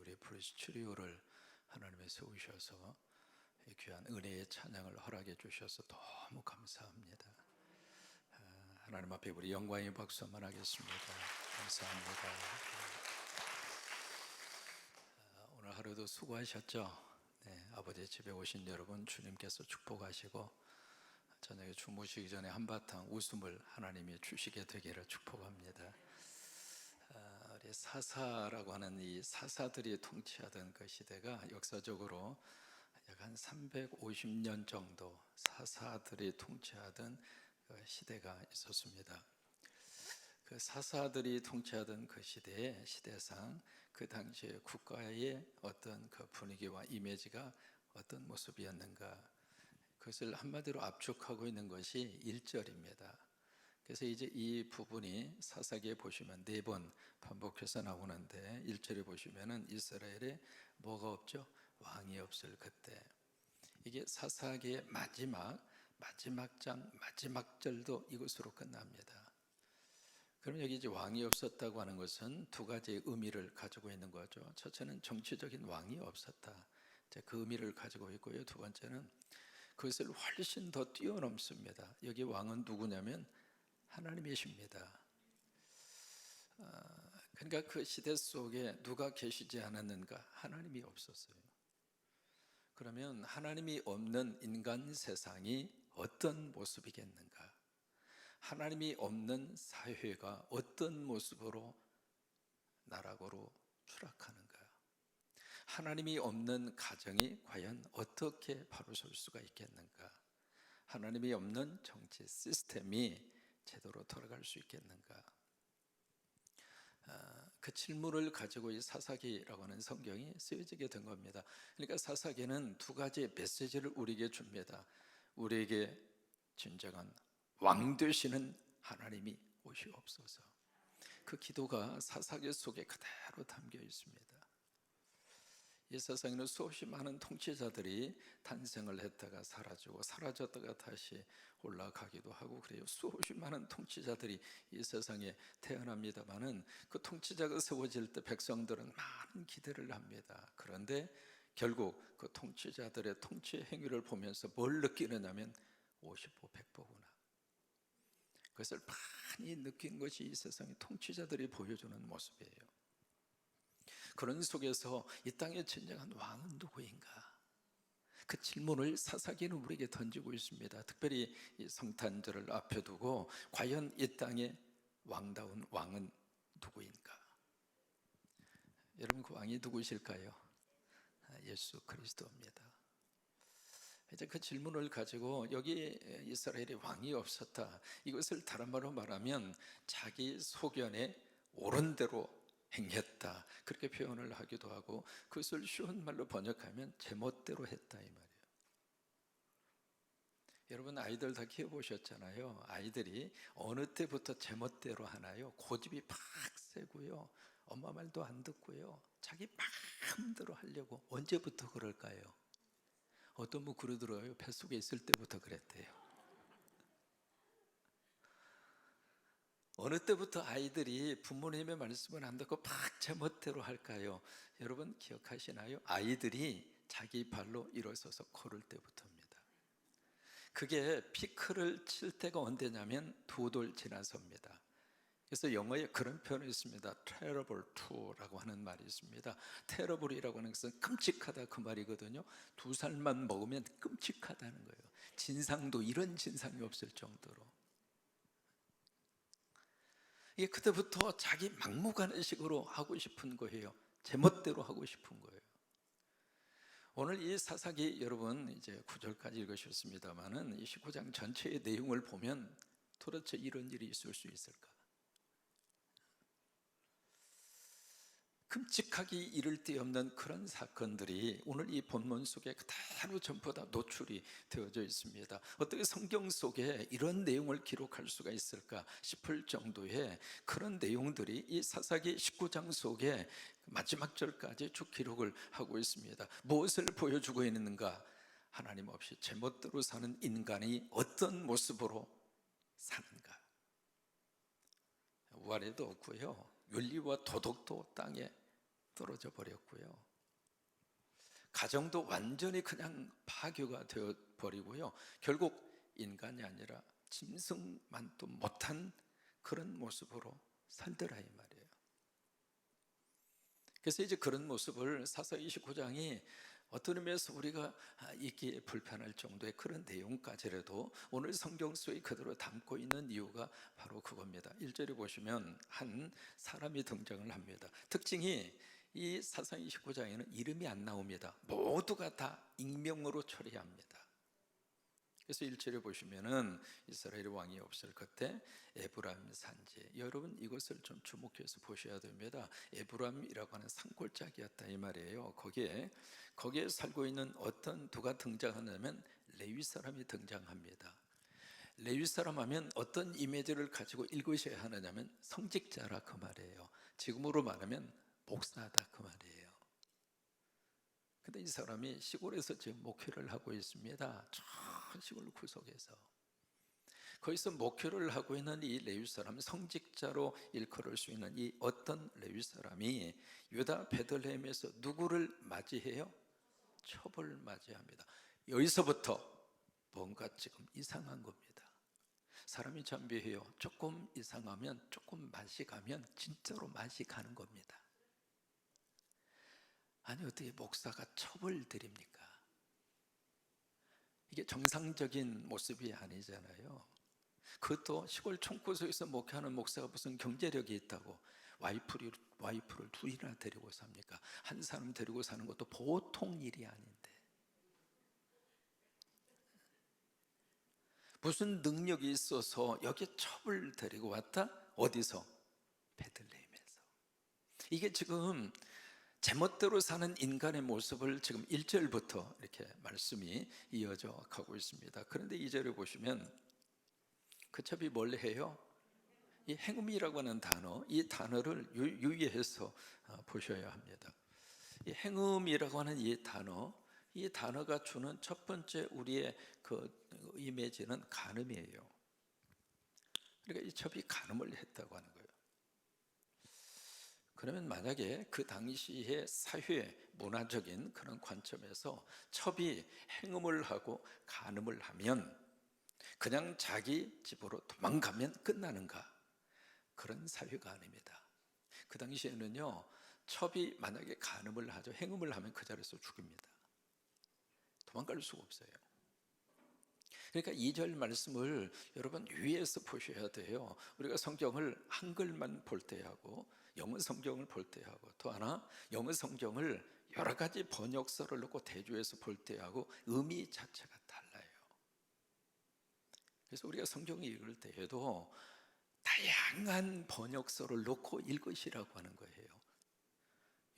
우리 프리스 추리오를 하나님의 세우셔서 이 귀한 은혜의 찬양을 허락해 주셔서 너무 감사합니다. 하나님 앞에 우리 영광의 박수 한번 하겠습니다. 감사합니다. 오늘 하루도 수고하셨죠? 네, 아버지 집에 오신 여러분 주님께서 축복하시고 저녁에 주무시기 전에 한바탕 웃음을 하나님이 주시게 되기를 축복합니다. 우리 사사라고 하는 이 사사들이 통치하던 그 시대가 역사적으로 약 한 350년 정도 사사들이 통치하던 그 시대가 있었습니다. 그 사사들이 통치하던 그 시대의 시대상 그 당시의 국가의 어떤 그 분위기와 이미지가 어떤 모습이었는가, 그것을 한마디로 압축하고 있는 것이 1절입니다. 그래서 이제 이 부분이 사사기에 보시면 4번 반복해서 나오는데 1절에 보시면은 이스라엘에 뭐가 없죠? 왕이 없을 그때. 이게 사사기의 마지막 장 마지막 절도 이것으로 끝납니다. 그럼 여기 이제 왕이 없었다고 하는 것은 두 가지의 의미를 가지고 있는 거죠. 첫째는 정치적인 왕이 없었다, 그 의미를 가지고 있고요. 두 번째는 그것을 훨씬 더 뛰어넘습니다. 여기 왕은 누구냐면 하나님이십니다. 그러니까 그 시대 속에 누가 계시지 않았는가? 하나님이 없었어요. 그러면 하나님이 없는 인간 세상이 어떤 모습이겠는가? 하나님이 없는 사회가 어떤 모습으로 나락으로 추락하는가? 하나님이 없는 가정이 과연 어떻게 바로 설 수가 있겠는가? 하나님이 없는 정치 시스템이 제대로 돌아갈 수 있겠는가? 그 질문을 가지고 이 사사기라고 하는 성경이 쓰여지게 된 겁니다. 그러니까 사사기는 두 가지의 메시지를 우리에게 줍니다. 우리에게 진정한 왕 되시는 하나님이 오시옵소서. 그 기도가 사사기 속에 그대로 담겨 있습니다. 이 세상에는 수없이 많은 통치자들이 탄생을 했다가 사라지고 사라졌다가 다시 올라가기도 하고 그래요. 수없이 많은 통치자들이 이 세상에 태어납니다마는 그 통치자가 세워질 때 백성들은 많은 기대를 합니다. 그런데 결국 그 통치자들의 통치 행위를 보면서 뭘 느끼느냐면 50보 100보구나. 그것을 많이 느낀 것이 이 세상의 통치자들이 보여주는 모습이에요. 그런 속에서 이 땅의 진정한 왕은 누구인가? 그 질문을 사사기는 우리에게 던지고 있습니다. 특별히 이 성탄절을 앞에 두고 과연 이 땅의 왕다운 왕은 누구인가? 여러분, 그 왕이 누구실까요? 예수 그리스도입니다. 이제 그 질문을 가지고 여기 이스라엘에 왕이 없었다, 이것을 다른 말로 말하면 자기 소견에 옳은 대로 행했다, 그렇게 표현을 하기도 하고, 그것을 쉬운 말로 번역하면 제멋대로 했다, 이 말이에요. 여러분, 아이들 다 키워보셨잖아요. 아이들이 어느 때부터 제멋대로 하나요? 고집이 팍 세고요, 엄마 말도 안 듣고요, 자기 마음대로 하려고. 언제부터 그럴까요? 어떤 분 그러더라고요. 뱃속에 있을 때부터 그랬대요. 어느 때부터 아이들이 부모님의 말씀을 안 듣고 막 제멋대로 할까요? 여러분 기억하시나요? 아이들이 자기 발로 일어서서 걸을 때부터입니다. 그게 피크를 칠 때가 언제냐면 2돌 지나서입니다. 그래서 영어에 그런 표현이 있습니다. terrible to라고 하는 말이 있습니다. terrible이라고 하는 것은 끔찍하다, 그 말이거든요. 2살만 먹으면 끔찍하다는 거예요. 진상도 이런 진상이 없을 정도로. 이게 그때부터 자기 막무가내식으로 하고 싶은 거예요. 제멋대로 하고 싶은 거예요. 오늘 이 사사기 여러분 이제 9절까지 읽으셨습니다만은 이 19장 전체의 내용을 보면 도대체 이런 일이 있을 수 있을까? 끔찍하기 이를 데 없는 그런 사건들이 오늘 이 본문 속에 그대로 전부 다 노출이 되어져 있습니다. 어떻게 성경 속에 이런 내용을 기록할 수가 있을까 싶을 정도의 그런 내용들이 이 사사기 19장 속에 마지막 절까지 쭉 기록을 하고 있습니다. 무엇을 보여주고 있는가? 하나님 없이 제멋대로 사는 인간이 어떤 모습으로 사는가? 우아래도 없고요, 윤리와 도덕도 땅에 떨어져 버렸고요. 가정도 완전히 그냥 파괴가 되어 버리고요. 결국 인간이 아니라 짐승만도 못한 그런 모습으로 살더라 이 말이에요. 그래서 이제 그런 모습을 사사기 29장이 어떤 의미에서 우리가 읽기에 불편할 정도의 그런 내용까지라도 오늘 성경 속에 그대로 담고 있는 이유가 바로 그겁니다. 1절에 보시면 한 사람이 등장을 합니다. 특징이 이 사사기 29장에는 이름이 안 나옵니다. 모두가 다 익명으로 처리합니다. 그래서 1절에 보시면은 이스라엘 왕이 없을 그때 에브라임 산지, 여러분 이것을 좀 주목해서 보셔야 됩니다. 에브라임이라고 하는 산골짜기였다 이 말이에요. 거기에 살고 있는 어떤 누가 등장하냐면 레위 사람이 등장합니다. 레위 사람 하면 어떤 이미지를 가지고 읽으셔야 하느냐면 성직자라 그 말이에요. 지금으로 말하면 목사다 그 말이에요. 근데 이 사람이 시골에서 지금 목회를 하고 있습니다. 저 시골 구석에서 거기서 목회를 하고 있는 이 레위 사람, 성직자로 일컬을 수 있는 이 어떤 레위 사람이 유다 베들레헴에서 누구를 맞이해요? 첩을 맞이합니다. 여기서부터 뭔가 지금 이상한 겁니다. 사람이 참비해요. 조금 이상하면, 조금 맛이 가면 진짜로 맛이 가는 겁니다. 아니 어떻게 목사가 첩을 드립니까? 이게 정상적인 모습이 아니잖아요. 그것도 시골 총구석에서 목회하는 목사가 무슨 경제력이 있다고 와이프를 둘이나 데리고 삽니까? 한 사람 데리고 사는 것도 보통 일이 아닌데 무슨 능력이 있어서 여기 첩을 데리고 왔다? 어디서? 베들레헴에서. 이게 지금 제멋대로 사는 인간의 모습을 지금 1절부터 이렇게 말씀이 이어져 가고 있습니다. 그런데 2절에 보시면 그 첩이 뭘 해요? 이 행음이라고 하는 단어, 이 단어를 유의해서 보셔야 합니다. 이 행음이라고 하는 이 단어가 주는 첫 번째 우리의 그 이미지는 간음이에요. 그러니까 이 첩이 간음을 했다고 하는 거예요. 그러면 만약에 그 당시의 사회 문화적인 그런 관점에서 첩이 행음을 하고 간음을 하면 그냥 자기 집으로 도망가면 끝나는가? 그런 사회가 아닙니다. 그 당시에는요, 첩이 만약에 간음을 하죠, 행음을 하면 그 자리에서 죽입니다. 도망갈 수가 없어요. 그러니까 2절 말씀을 여러분 유의해서 보셔야 돼요. 우리가 성경을 한글만 볼 때하고 영어 성경을 볼 때하고 또 하나 영어 성경을 여러 가지 번역서를 넣고 대조해서 볼 때하고 의미 자체가 달라요. 그래서 우리가 성경을 읽을 때에도 다양한 번역서를 놓고 읽으시라고 하는 거예요.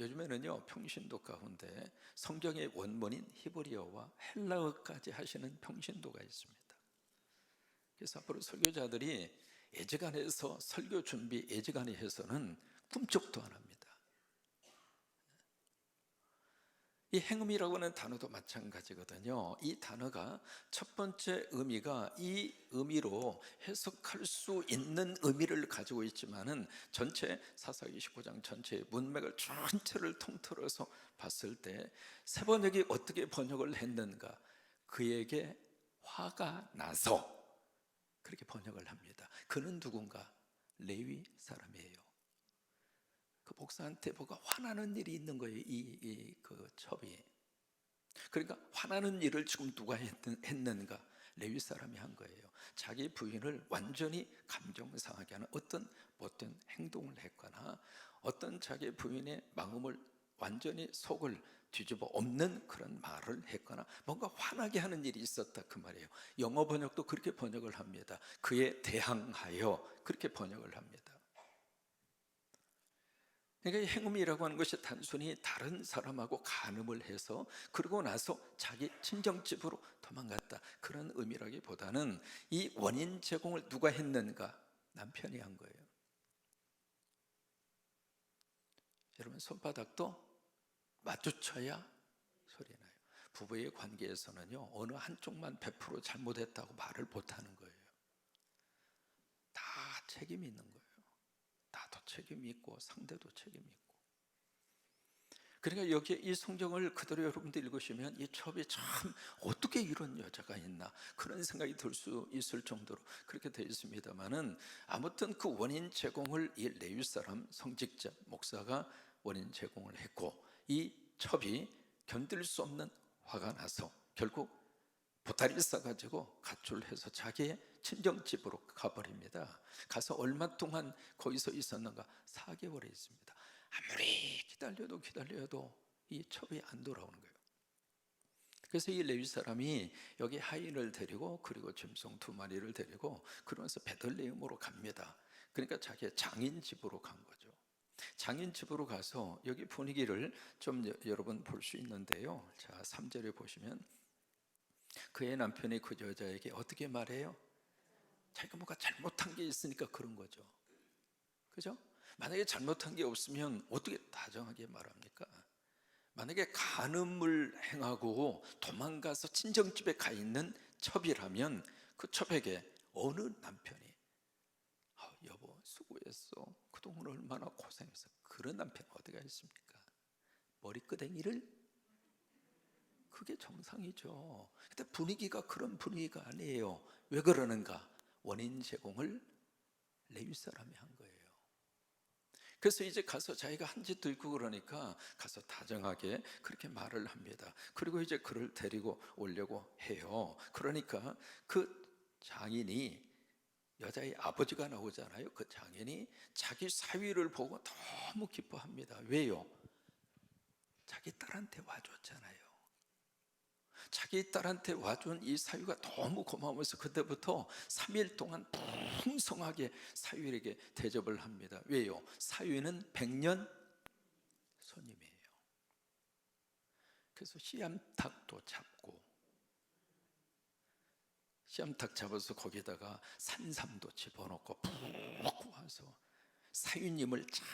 요즘에는요, 평신도 가운데 성경의 원문인 히브리어와 헬라어까지 하시는 평신도가 있습니다. 그래서 앞으로 설교자들이 예지간해서 설교 준비 예지간에 해서는 꿈쩍도 안 합니다. 이 행음이라고 하는 단어도 마찬가지거든요. 이 단어가 첫 번째 의미가 이 의미로 해석할 수 있는 의미를 가지고 있지만은 전체 사사기 29장 전체의 문맥을 전체를 통틀어서 봤을 때 세 번역이 어떻게 번역을 했는가? 그에게 화가 나서 그렇게 번역을 합니다. 그는 누군가? 레위 사람이에요. 그 목사한테 뭐가 화나는 일이 있는 거예요. 그 첩이. 그러니까 화나는 일을 지금 누가 했는가? 레위 사람이 한 거예요. 자기 부인을 완전히 감정 상하게 하는 어떤 못된 행동을 했거나 어떤 자기 부인의 마음을 완전히 속을 뒤집어 엎는 그런 말을 했거나 뭔가 화나게 하는 일이 있었다 그 말이에요. 영어 번역도 그렇게 번역을 합니다. 그에 대항하여 그렇게 번역을 합니다. 그러니까 행음이라고 하는 것이 단순히 다른 사람하고 간음을 해서 그러고 나서 자기 친정집으로 도망갔다 그런 의미라기보다는 이 원인 제공을 누가 했는가? 남편이 한 거예요. 여러분 손바닥도 마주쳐야 소리 나요. 부부의 관계에서는요, 어느 한쪽만 100% 잘못했다고 말을 못하는 거예요. 다 책임이 있는 거예요. 나도 책임이 있고 상대도 책임이 있고. 그러니까 여기 이 성경을 그대로 여러분들 읽으시면 이 첩이 참 어떻게 이런 여자가 있나 그런 생각이 들 수 있을 정도로 그렇게 되어 있습니다만은, 아무튼 그 원인 제공을 이 레위 사람 성직자 목사가 원인 제공을 했고, 이 첩이 견딜 수 없는 화가 나서 결국 보따리를 싸가지고 가출해서 자기의 친정집으로 가버립니다. 가서 얼마 동안 거기서 있었는가? 4개월에 있습니다. 아무리 기다려도 이 첩이 안 돌아오는 거예요. 그래서 이 레위 사람이 여기 하인을 데리고, 그리고 짐승 2마리를 데리고 그러면서 베들레헴으로 갑니다. 그러니까 자기의 장인 집으로 간 거죠. 장인 집으로 가서 여기 분위기를 좀 여러분 볼 수 있는데요. 자, 3절에 보시면 그의 남편이 그 여자에게 어떻게 말해요? 자기가 뭔가 잘못한 게 있으니까 그런 거죠. 그죠? 만약에 잘못한 게 없으면 어떻게 다정하게 말합니까? 만약에 간음을 행하고 도망가서 친정집에 가 있는 첩이라면 그 첩에게 어느 남편이 여보 수고했어, 그동안 얼마나 고생했어, 그런 남편 어디가 있습니까? 머리끄댕이를? 그게 정상이죠. 근데 분위기가 그런 분위기가 아니에요. 왜 그러는가? 원인 제공을 레위 사람이 한 거예요. 그래서 이제 가서 자기가 한 짓도 있고 그러니까 가서 다정하게 그렇게 말을 합니다. 그리고 이제 그를 데리고 오려고 해요. 그러니까 그 장인이, 여자의 아버지가 나오잖아요. 그 장인이 자기 사위를 보고 너무 기뻐합니다. 왜요? 자기 딸한테 와줬잖아요. 자기 딸한테 와준 이 사위가 너무 고마워서 그때부터 3일 동안 풍성하게 사위에게 대접을 합니다. 왜요? 사위는 100년 손님이에요. 그래서 씨암탉도 잡고, 씨암탉 잡아서 거기다가 산삼도 집어넣고 푹 와서 사위님을 잘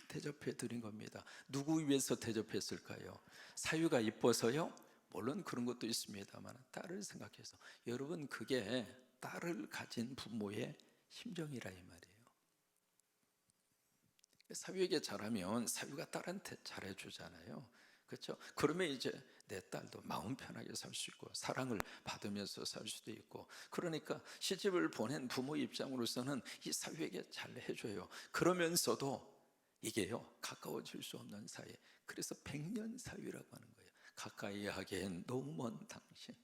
대접해 드린 겁니다. 누구 위해서 대접했을까요? 사위가 이뻐서요? 물론 그런 것도 있습니다만 딸을 생각해서. 여러분, 그게 딸을 가진 부모의 심정이라 이 말이에요. 사위에게 잘하면 사위가 딸한테 잘해주잖아요. 그렇죠? 그러면 이제 내 딸도 마음 편하게 살 수 있고 사랑을 받으면서 살 수도 있고, 그러니까 시집을 보낸 부모 입장으로서는 이 사위에게 잘 해줘요. 그러면서도 이게요, 가까워질 수 없는 사이. 그래서 100년 사위라고 하는 거예요. 가까이 하기엔 너무 먼 당신.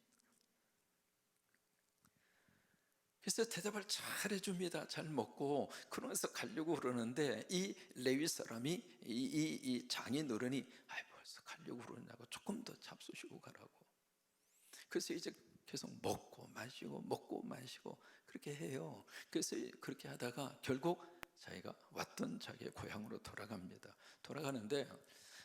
그래서 대답을 잘 해줍니다. 잘 먹고 그러면서 가려고 그러는데, 이 레위 사람이 이 장인 어른이 벌써 가려고 그러냐고, 조금 더 잡수시고 가라고. 그래서 이제 계속 먹고 마시고 그렇게 해요. 그래서 그렇게 하다가 결국 자기가 왔던 자기의 고향으로 돌아갑니다. 돌아가는데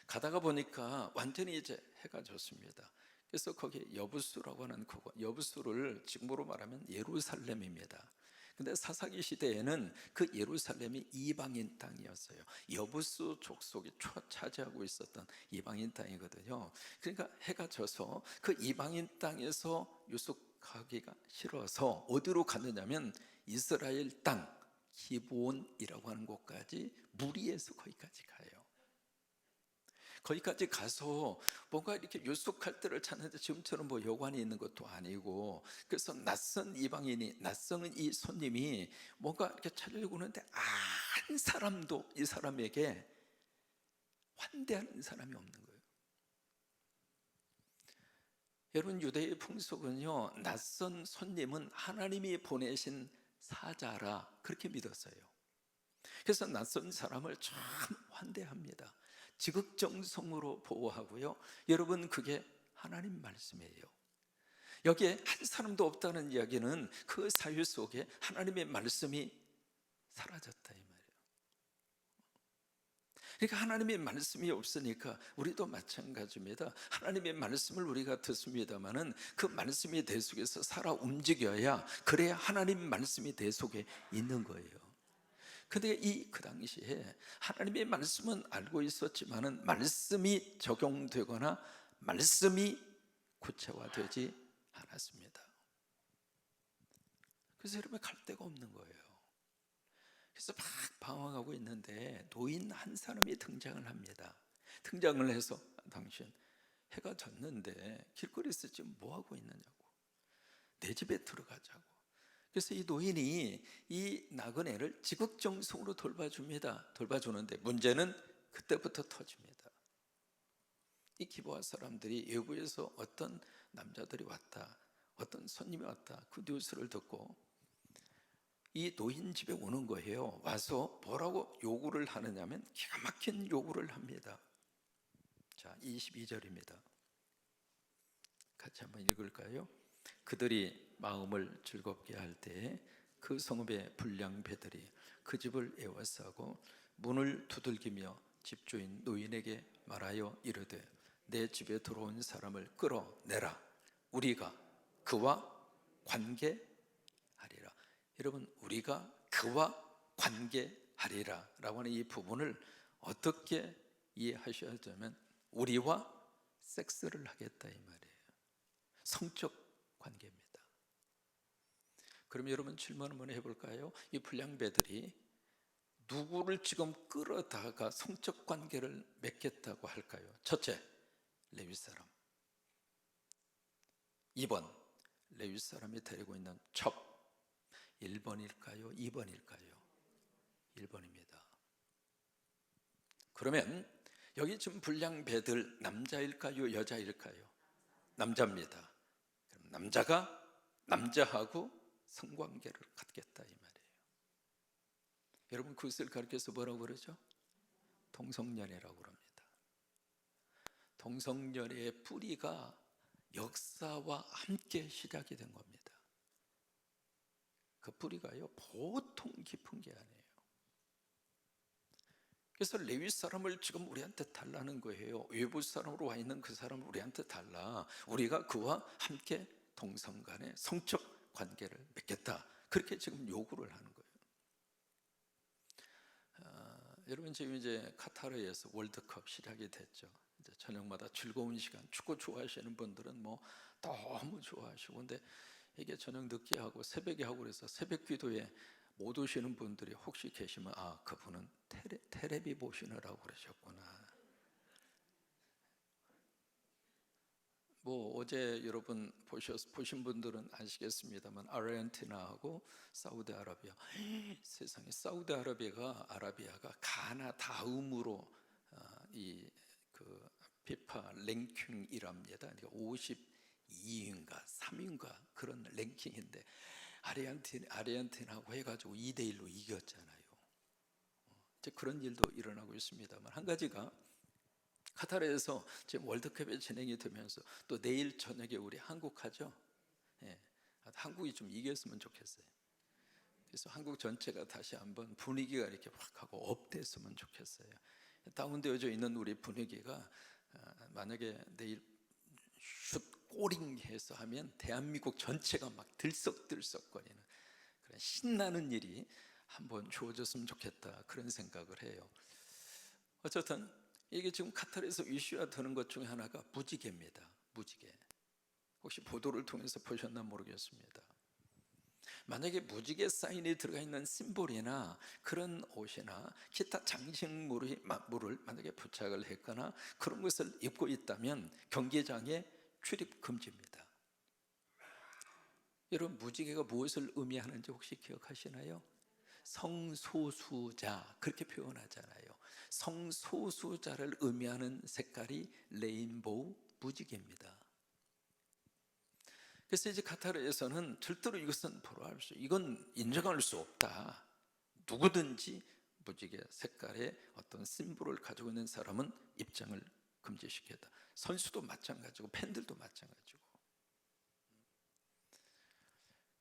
가다가 보니까 완전히 이제 해가 졌습니다. 그래서 거기 여부수라고 하는 그곳, 여부수를 지금으로 말하면 예루살렘입니다. 근데 사사기 시대에는 그 예루살렘이 이방인 땅이었어요. 여부수 족속이 차지하고 있었던 이방인 땅이거든요. 그러니까 해가 져서 그 이방인 땅에서 유숙하기가 싫어서 어디로 갔느냐면 이스라엘 땅 기브온이라고 하는 곳까지 무리해서 거기까지 가요. 거기까지 가서 뭔가 이렇게 유숙할 때를 찾는데 지금처럼 뭐 여관이 있는 것도 아니고, 그래서 낯선 이방인이, 낯선 이 손님이 뭔가 이렇게 찾으려고 하는데 한 사람도 이 사람에게 환대하는 사람이 없는 거예요. 여러분, 유대의 풍속은요, 낯선 손님은 하나님이 보내신 사자라 그렇게 믿었어요. 그래서 낯선 사람을 참 환대합니다. 지극정성으로 보호하고요. 여러분, 그게 하나님 말씀이에요. 여기에 한 사람도 없다는 이야기는 그 사유 속에 하나님의 말씀이 사라졌다 이 말이에요. 그러니까 하나님의 말씀이 없으니까 우리도 마찬가지입니다. 하나님의 말씀을 우리가 듣습니다마는 그 말씀이 내 속에서 살아 움직여야, 그래야 하나님 말씀이 내 속에 있는 거예요. 근데 그 당시에 하나님의 말씀은 알고 있었지만은 말씀이 적용되거나 말씀이 구체화되지 않았습니다. 그래서 여러분, 갈 데가 없는 거예요. 그래서 막 방황하고 있는데 노인 한 사람이 등장을 합니다. 등장을 해서 당신 해가 졌는데 길거리에서 지금 뭐 하고 있느냐고, 내 집에 들어가자고. 그래서 이 노인이 이 나그네를 지극정성으로 돌봐주는데 문제는 그때부터 터집니다. 이 기브아 사람들이 외부에서 어떤 남자들이 왔다, 어떤 손님이 왔다, 그 뉴스를 듣고 이 노인 집에 오는 거예요. 와서 뭐라고 요구를 하느냐면 기가 막힌 요구를 합니다. 자, 22절입니다. 같이 한번 읽을까요? 그들이 마음을 즐겁게 할 때에 그 성읍의 불량배들이 그 집을 에워싸고 문을 두들기며 집주인 노인에게 말하여 이르되 내 집에 들어온 사람을 끌어내라. 우리가 그와 관계하리라. 여러분, 우리가 그와 관계하리라 라고 하는 이 부분을 어떻게 이해하셔야 되면 우리와 섹스를 하겠다 이 말이에요. 성적 관계입니다. 그럼 여러분 질문 한번 해볼까요? 이 불량배들이 누구를 지금 끌어다가 성적 관계를 맺겠다고 할까요? 첫째, 레위 사람. 2번, 레위 사람이 데리고 있는 첩. 1번일까요? 2번일까요? 1번입니다. 그러면 여기 지금 불량배들 남자일까요? 여자일까요? 남자입니다. 그럼 남자가 남자하고 성관계를 갖겠다 이 말이에요. 여러분, 그것을 가르쳐서 뭐라고 그러죠? 동성연애라고 그럽니다. 동성연애의 뿌리가 역사와 함께 시작이 된 겁니다. 그 뿌리가요 보통 깊은 게 아니에요. 그래서 레위 사람을 지금 우리한테 달라는 거예요. 외부 사람으로 와 있는 그 사람을 우리한테 달라. 우리가 그와 함께 동성 간의 성적 관계를 맺겠다. 그렇게 지금 요구를 하는 거예요. 여러분, 지금 이제 카타르에서 월드컵 시작이 됐죠. 이제 저녁마다 즐거운 시간, 축구 좋아하시는 분들은 뭐 너무 좋아하시고, 근데 이게 저녁 늦게 하고 새벽에 하고 그래서 새벽 기도에 못 오시는 분들이 혹시 계시면 그분은 테레비 보시느라고 그러셨구나. 뭐 어제 여러분 보신 분들은 아시겠습니다만 아르헨티나하고 사우디아라비아, 세상에 아라비아가 가나 다음으로 이그 피파 랭킹이랍니다. 그러니까 52위인가 3위인가 그런 랭킹인데 아르헨티나하고 해가지고 2대1로 이겼잖아요. 이제 그런 일도 일어나고 있습니다만, 한 가지가 카타르에서 지금 월드컵이 진행이 되면서 또 내일 저녁에 우리 한국 하죠. 예, 한국이 좀 이겼으면 좋겠어요. 그래서 한국 전체가 다시 한번 분위기가 이렇게 확 하고 업됐으면 좋겠어요. 다운되어져 있는 우리 분위기가 만약에 내일 슛 꼬링해서 하면 대한민국 전체가 막 들썩들썩거리는 그런 신나는 일이 한번 주어졌으면 좋겠다, 그런 생각을 해요. 어쨌든 이게 지금 카타르에서 이슈가 되는 것 중에 하나가 무지개입니다. 무지개. 혹시 보도를 통해서 보셨나 모르겠습니다. 만약에 무지개 사인이 들어가 있는 심볼이나 그런 옷이나 기타 장식물을 만약에 부착을 했거나 그런 것을 입고 있다면 경기장에 출입 금지입니다. 여러분, 무지개가 무엇을 의미하는지 혹시 기억하시나요? 성소수자, 그렇게 표현하잖아요. 성소수자를 의미하는 색깔이 레인보우 무지개입니다. 그래서 이제 카타르에서는 절대로 이것은 이건 인정할 수 없다. 누구든지 무지개 색깔의 어떤 심볼을 가지고 있는 사람은 입장을 금지시켰다. 선수도 마찬가지고 팬들도 마찬가지고.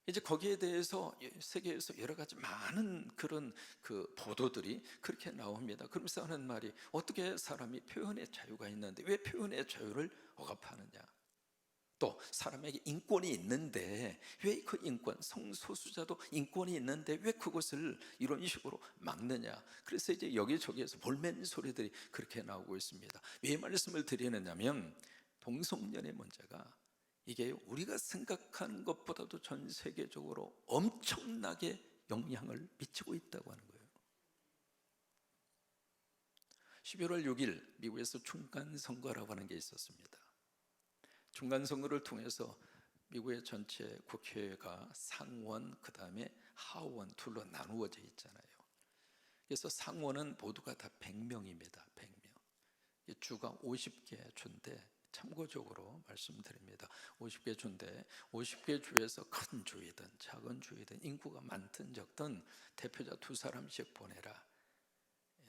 이제 거기에 대해서 세계에서 여러 가지 많은 그런 그 보도들이 그렇게 나옵니다. 그러면서 하는 말이, 어떻게 사람이 표현의 자유가 있는데 왜 표현의 자유를 억압하느냐? 또 사람에게 인권이 있는데 왜 그 인권, 성소수자도 인권이 있는데 왜 그것을 이런 식으로 막느냐? 그래서 이제 여기저기에서 볼멘 소리들이 그렇게 나오고 있습니다. 왜 말씀을 드리느냐면, 동성연애 문제가 이게 우리가 생각하는 것보다도 전 세계적으로 엄청나게 영향을 미치고 있다고 하는 거예요. 11월 6일 미국에서 중간선거라고 하는 게 있었습니다. 중간선거를 통해서 미국의 전체 국회가 상원, 그 다음에 하원 둘로 나누어져 있잖아요. 그래서 상원은 모두가 다 100명입니다. 100명. 이 주가 50개 주인데, 참고적으로 말씀드립니다. 50개 주인데 50개 주에서 큰 주이든 작은 주이든 인구가 많든 적든 대표자 2사람씩 보내라.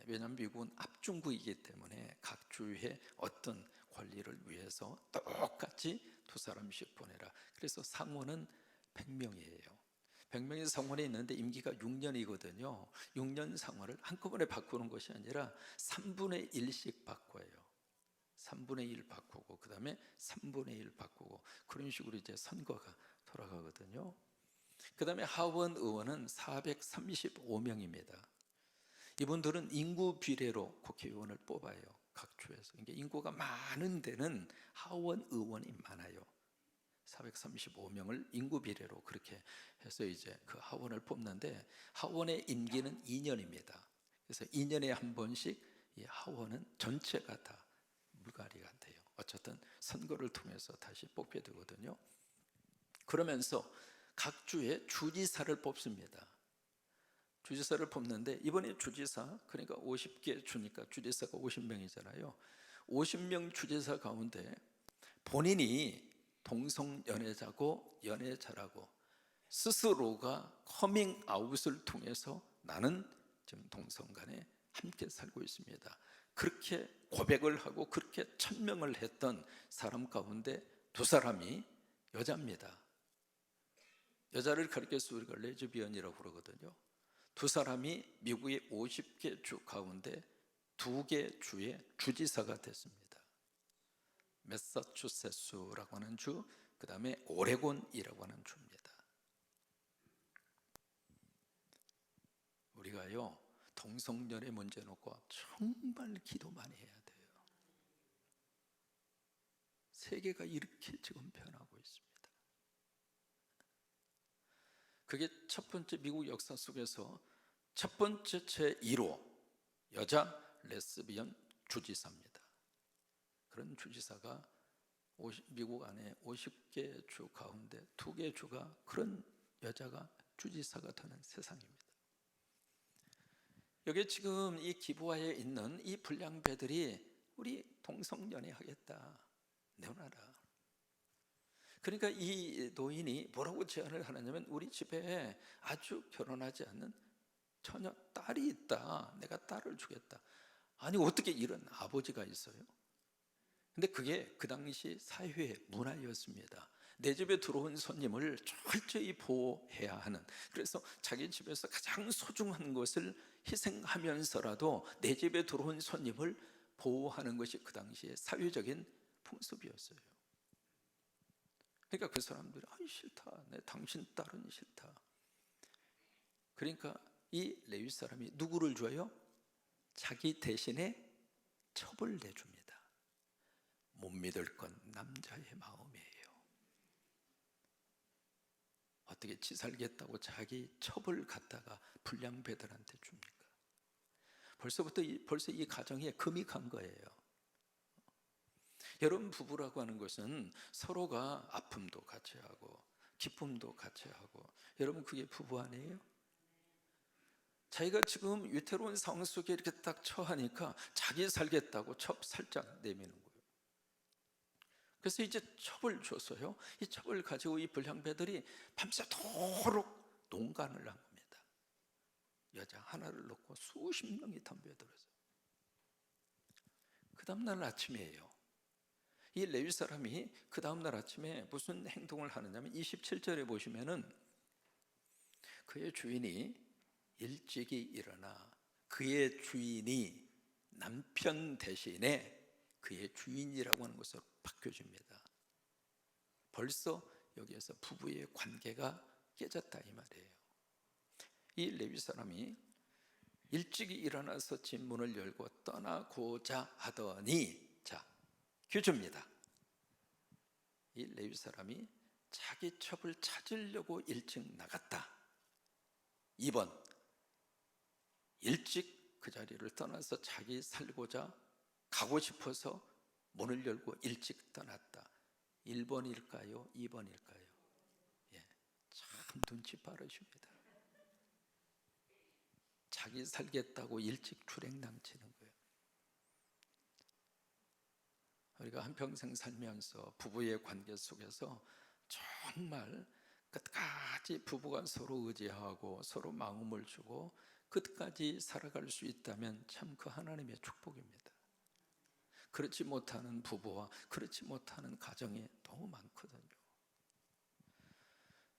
왜냐하면 미국은 압중국이기 때문에 각 주의 어떤 권리를 위해서 똑같이 2사람씩 보내라. 그래서 상원은 100명이에요. 100명의 상원에 있는데 임기가 6년이거든요. 6년 상원을 한꺼번에 바꾸는 것이 아니라 3분의 1씩 바꿔요. 3분의 1 바꾸고 그 다음에 3분의 1 바꾸고, 그런 식으로 이제 선거가 돌아가거든요. 그 다음에 하원 의원은 435명입니다. 이분들은 인구 비례로 국회의원을 뽑아요. 각 주에서. 그러니까 인구가 많은 데는 하원 의원이 많아요. 435명을 인구 비례로 그렇게 해서 이제 그 하원을 뽑는데, 하원의 임기는 2년입니다. 그래서 2년에 한 번씩 이 하원은 전체가 다 물갈이가 돼요. 어쨌든 선거를 통해서 다시 뽑게 되거든요. 그러면서 각 주에 주지사를 뽑습니다. 주지사를 뽑는데, 이번에 주지사, 그러니까 50개 주니까 주지사가 50명이잖아요. 50명 주지사 가운데 본인이 동성연애자고 연애자라고 스스로가 커밍아웃을 통해서 나는 지금 동성간에 함께 살고 있습니다, 그렇게 고백을 하고 그렇게 천명을 했던 사람 가운데 2사람이 여자입니다. 여자를 가리켜서 우리가 레즈비언이라고 그러거든요. 2사람이 미국의 50개 주 가운데 2개 주의 주지사가 됐습니다. 매사추세츠라고 하는 주, 그 다음에 오레곤이라고 하는 주입니다. 우리가요, 동성연애 문제 놓고 정말 기도 많이 해야 돼요. 세계가 이렇게 지금 변하고 있습니다. 그게 첫 번째 미국 역사 속에서 첫 번째 제1호 여자 레스비언 주지사입니다. 그런 주지사가 미국 안에 50개 주 가운데 2개 주가 그런 여자가 주지사가 되는 세상입니다. 여기 지금 이 기부하에 있는 이 불량배들이 우리 동성연애 하겠다, 내놔라. 그러니까 이 노인이 뭐라고 제안을 하느냐면, 우리 집에 아주 결혼하지 않는 처녀 딸이 있다, 내가 딸을 주겠다. 아니, 어떻게 이런 아버지가 있어요? 근데 그게 그 당시 사회의 문화였습니다. 내 집에 들어온 손님을 철저히 보호해야 하는, 그래서 자기 집에서 가장 소중한 것을 희생하면서라도 내 집에 들어온 손님을 보호하는 것이 그 당시의 사회적인 풍습이었어요. 그러니까 그 사람들이 싫다, 내 당신 딸은 싫다. 그러니까 이 레위 사람이 누구를 줘요? 자기 대신에 첩을 내줍니다. 못 믿을 건 남자의 마음이에요. 어떻게 지 살겠다고 자기 첩을 갖다가 불량배들한테 줍니까? 벌써 이 가정에 금이 간 거예요. 여러분, 부부라고 하는 것은 서로가 아픔도 같이 하고 기쁨도 같이 하고, 여러분, 그게 부부 아니에요? 자기가 지금 위태로운 상황 속에 이렇게 딱 처하니까 자기 살겠다고 첩 살짝 내미는 거예요. 그래서 이제 첩을 줬어요. 이 첩을 가지고 이 불량배들이 밤새도록 농간을 한 겁니다. 여자 하나를 놓고 수십 명이 덤벼들어서. 그 다음날 아침이에요. 이 레위 사람이 그 다음날 아침에 무슨 행동을 하느냐면, 27절에 보시면은 그의 주인이 일찍이 일어나 그의 주인이 남편 대신에 그의 주인이라고 하는 것으로 바뀌어집니다. 벌써 여기에서 부부의 관계가 깨졌다 이 말이에요. 이 레위 사람이 일찍이 일어나서 집 문을 열고 떠나고자 하더니, 자, 규주입니다. 이 레위 사람이 자기 첩을 찾으려고 일찍 나갔다. 2번, 일찍 그 자리를 떠나서 자기 살고자 가고 싶어서 문을 열고 일찍 떠났다. 1번일까요? 2번일까요? 예, 참 눈치 빠르십니다. 자기 살겠다고 일찍 출행낭치는 거예요. 우리가 한평생 살면서 부부의 관계 속에서 정말 끝까지 부부가 서로 의지하고 서로 마음을 주고 끝까지 살아갈 수 있다면 참 그 하나님의 축복입니다. 그렇지 못하는 부부와 그렇지 못하는 가정이 너무 많거든요.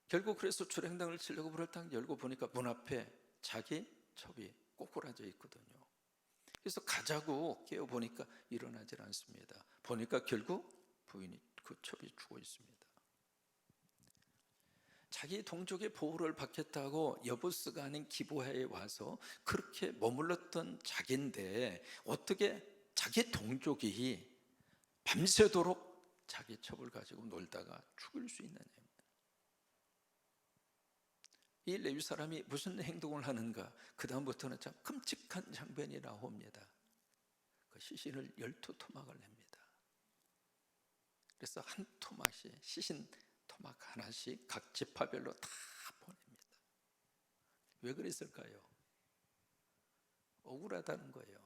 결국 그래서 출행당을 치려고 문을 딱 열고 보니까 문 앞에 자기 첩이 꼬꾸라져 있거든요. 그래서 가자고 깨워보니까 일어나질 않습니다. 보니까 결국 부인이 그 첩이 죽어 있습니다. 자기 동족의 보호를 받겠다고 여보스가 아닌 기브야에 와서 그렇게 머물렀던 자기인데 어떻게 자기 동족이 밤새도록 자기 첩을 가지고 놀다가 죽을 수 있느냐. 이 레위 사람이 무슨 행동을 하는가? 그 다음부터는 참 끔찍한 장면이 나옵니다. 그 시신을 12토막을 냅니다. 그래서 한 토막씩, 시신 토막 하나씩 각 지파별로 다 보냅니다. 왜 그랬을까요? 억울하다는 거예요.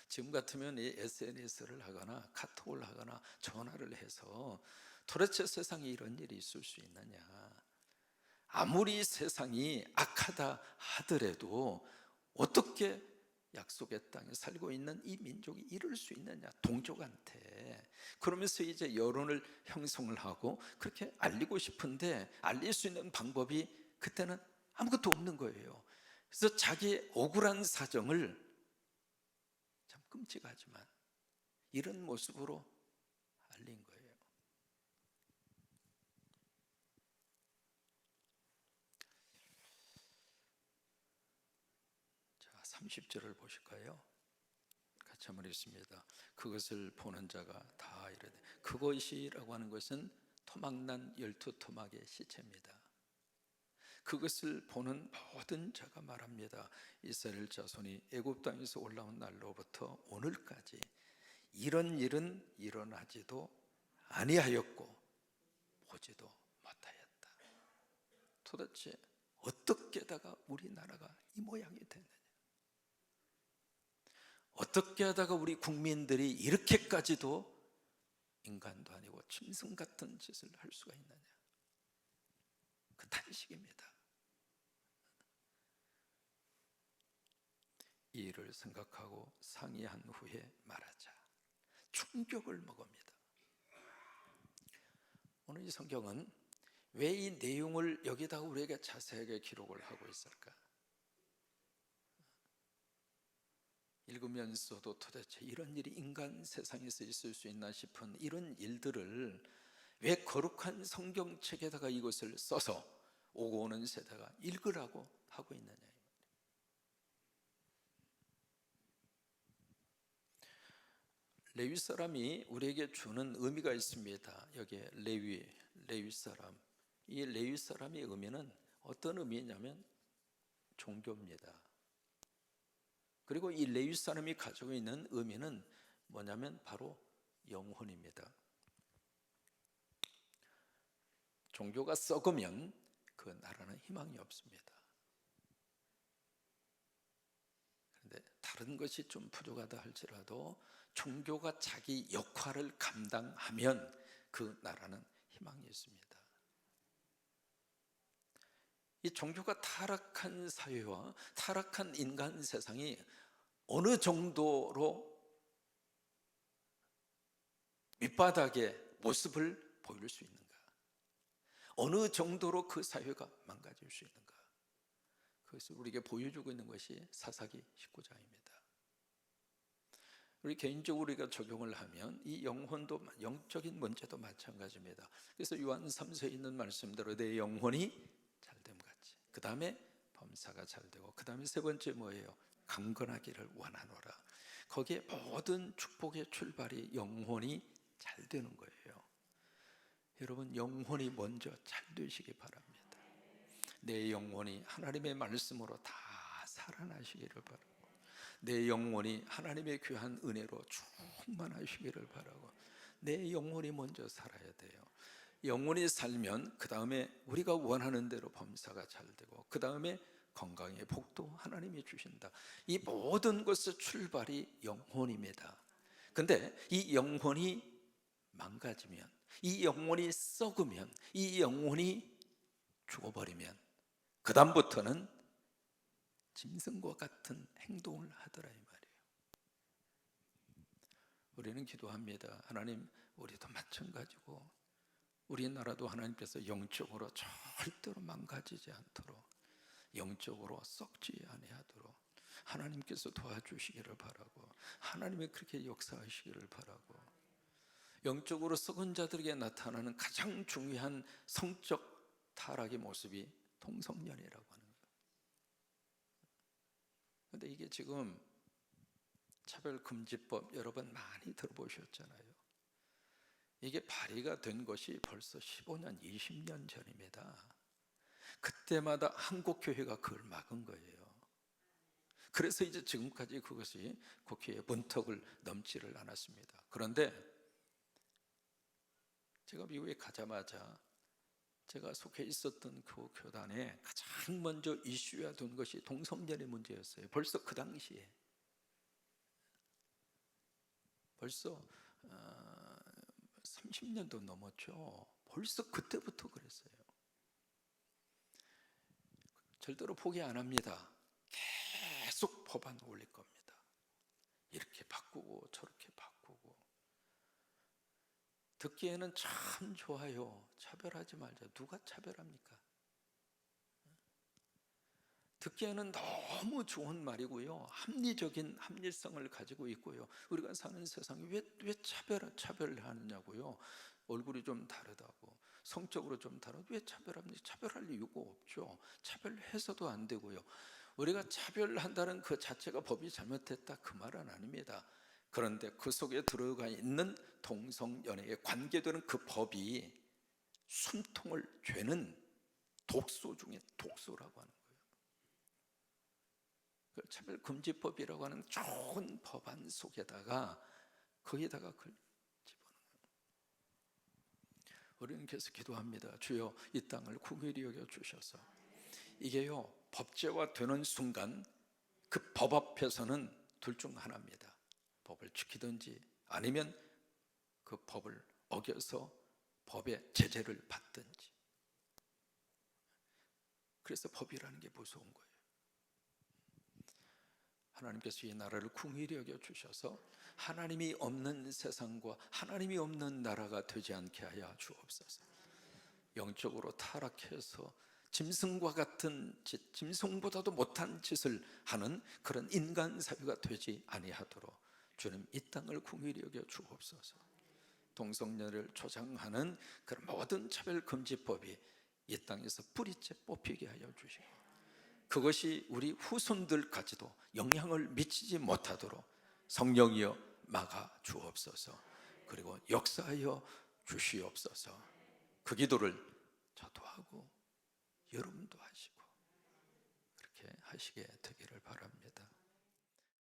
지금 같으면 이 SNS를 하거나 카톡을 하거나 전화를 해서 도대체 세상에 이런 일이 있을 수 있느냐. 아무리 세상이 악하다 하더라도 어떻게 약속의 땅에 살고 있는 이 민족이 이럴 수 있느냐, 동족한테. 그러면서 이제 여론을 형성을 하고 그렇게 알리고 싶은데 알릴 수 있는 방법이 그때는 아무것도 없는 거예요. 그래서 자기의 억울한 사정을 참 끔찍하지만 이런 모습으로 알린 거예요. 자, 30절을 보실까요? 같이 한번 읽습니다. 그것을 보는 자가 다 이르되, 그것이라고 하는 것은 토막난 12토막의 시체입니다. 그것을 보는 모든 자가 말합니다. 이스라엘 자손이 애굽 땅에서 올라온 날로부터 오늘까지 이런 일은 일어나지도 아니하였고 보지도 못하였다. 도대체 어떻게다가 우리나라가 이 모양이 됐느냐? 어떻게 하다가 우리 국민들이 이렇게까지도 인간도 아니고 짐승 같은 짓을 할 수가 있느냐? 그 탄식입니다. 이 일을 생각하고 상의한 후에 말하자. 충격을 먹습니다. 오늘 이 성경은 왜 이 내용을 여기다가 우리에게 자세하게 기록을 하고 있을까? 읽으면서도 도대체 이런 일이 인간 세상에서 있을 수 있나 싶은 이런 일들을 왜 거룩한 성경책에다가 이것을 써서 오고 오는 세대가 읽으라고 하고 있느냐. 레위 사람이 우리에게 주는 의미가 있습니다. 여기에 레위 사람. 이 레위 사람의 의미는 어떤 의미냐면 종교입니다. 그리고 이 레위 사람이 가지고 있는 의미는 뭐냐면 바로 영혼입니다. 종교가 썩으면 그 나라는 희망이 없습니다. 그런데 다른 것이 좀 부족하다 할지라도 종교가 자기 역할을 감당하면 그 나라는 희망이 있습니다. 이 종교가 타락한 사회와 타락한 인간 세상이 어느 정도로 밑바닥의 모습을 보일 수 있는가? 어느 정도로 그 사회가 망가질 수 있는가? 그것을 우리에게 보여주고 있는 것이 사사기 19장입니다. 우리 개인적으로 우리가 적용을 하면 이 영혼도 영적인 문제도 마찬가지입니다. 그래서 요한 3서에 있는 말씀대로 내 영혼이 잘됨 같이, 그 다음에 범사가 잘되고, 그 다음에 세 번째 뭐예요? 강건하기를 원하노라. 거기에 모든 축복의 출발이 영혼이 잘 되는 거예요. 여러분, 영혼이 먼저 잘 되시기 바랍니다. 내 영혼이 하나님의 말씀으로 다 살아나시기를 바라고, 내 영혼이 하나님의 귀한 은혜로 충만하시기를 바라고, 내 영혼이 먼저 살아야 돼요. 영혼이 살면 그 다음에 우리가 원하는 대로 범사가 잘 되고, 그 다음에 건강의 복도 하나님이 주신다. 이 모든 것의 출발이 영혼입니다. 근데 이 영혼이 망가지면, 이 영혼이 썩으면, 이 영혼이 죽어버리면 그 다음부터는 짐승과 같은 행동을 하더라, 이 말이에요. 우리는 기도합니다. 하나님, 우리도 마찬가지고 우리나라도 하나님께서 영적으로 절대로 망가지지 않도록, 영적으로 썩지 아니하도록 하나님께서 도와주시기를 바라고, 하나님이 그렇게 역사하시기를 바라고, 영적으로 썩은 자들에게 나타나는 가장 중요한 성적 타락의 모습이 동성연애라고 하는 거예요. 그런데 이게 지금 차별금지법 여러분 많이 들어보셨잖아요. 이게 발의가 된 것이 벌써 15년, 20년 전입니다. 그때마다 한국교회가 그걸 막은 거예요. 그래서 이제 지금까지 그것이 국회의 문턱을 넘지를 않았습니다. 그런데 제가 미국에 가자마자 제가 속해 있었던 그 교단에 가장 먼저 이슈가 된 것이 동성연애 문제였어요. 벌써 그 당시에, 벌써 30년도 넘었죠. 벌써 그때부터 그랬어요. 절대로 포기 안 합니다. 계속 법안 올릴 겁니다. 이렇게 바꾸고 저렇게 바꾸고. 듣기에는 참 좋아요. 차별하지 말자. 누가 차별합니까? 듣기에는 너무 좋은 말이고요, 합리적인 합리성을 가지고 있고요. 우리가 사는 세상이 왜 차별하느냐고요. 얼굴이 좀 다르다고, 성적으로 좀 다르다고 왜 차별합니까? 차별할 이유가 없죠. 차별해서도 안 되고요. 우리가 차별한다는 그 자체가 법이 잘못됐다, 그 말은 아닙니다. 그런데 그 속에 들어가 있는 동성연애에 관계되는 그 법이 숨통을 죄는 독소 중에 독소라고 하는 거예요. 차별금지법이라고 하는 좋은 법안 속에다가 거기다가 그걸 집어넣는 거예요. 우리는 계속 기도합니다. 주여, 이 땅을 궁휼히 여겨 주셔서, 이게요, 법제화 되는 순간 그 법 앞에서는 둘 중 하나입니다. 법을 지키든지 아니면 그 법을 어겨서 법의 제재를 받든지. 그래서 법이라는 게 무서운 거예요. 하나님께서 이 나라를 궁휼히 여겨 주셔서 하나님이 없는 세상과 하나님이 없는 나라가 되지 않게 하여 주옵소서. 영적으로 타락해서 짐승과 같은 짓, 짐승보다도 못한 짓을 하는 그런 인간 사회가 되지 아니하도록 주님, 이 땅을 궁휼히 여겨 주옵소서. 동성연애를 조장하는 그런 모든 차별금지법이 이 땅에서 뿌리째 뽑히게 하여 주시고, 그것이 우리 후손들까지도 영향을 미치지 못하도록 성령이여 막아 주옵소서. 그리고 역사하여 주시옵소서. 그 기도를 저도 하고 여러분도 하시고 그렇게 하시게 되기를 바랍니다.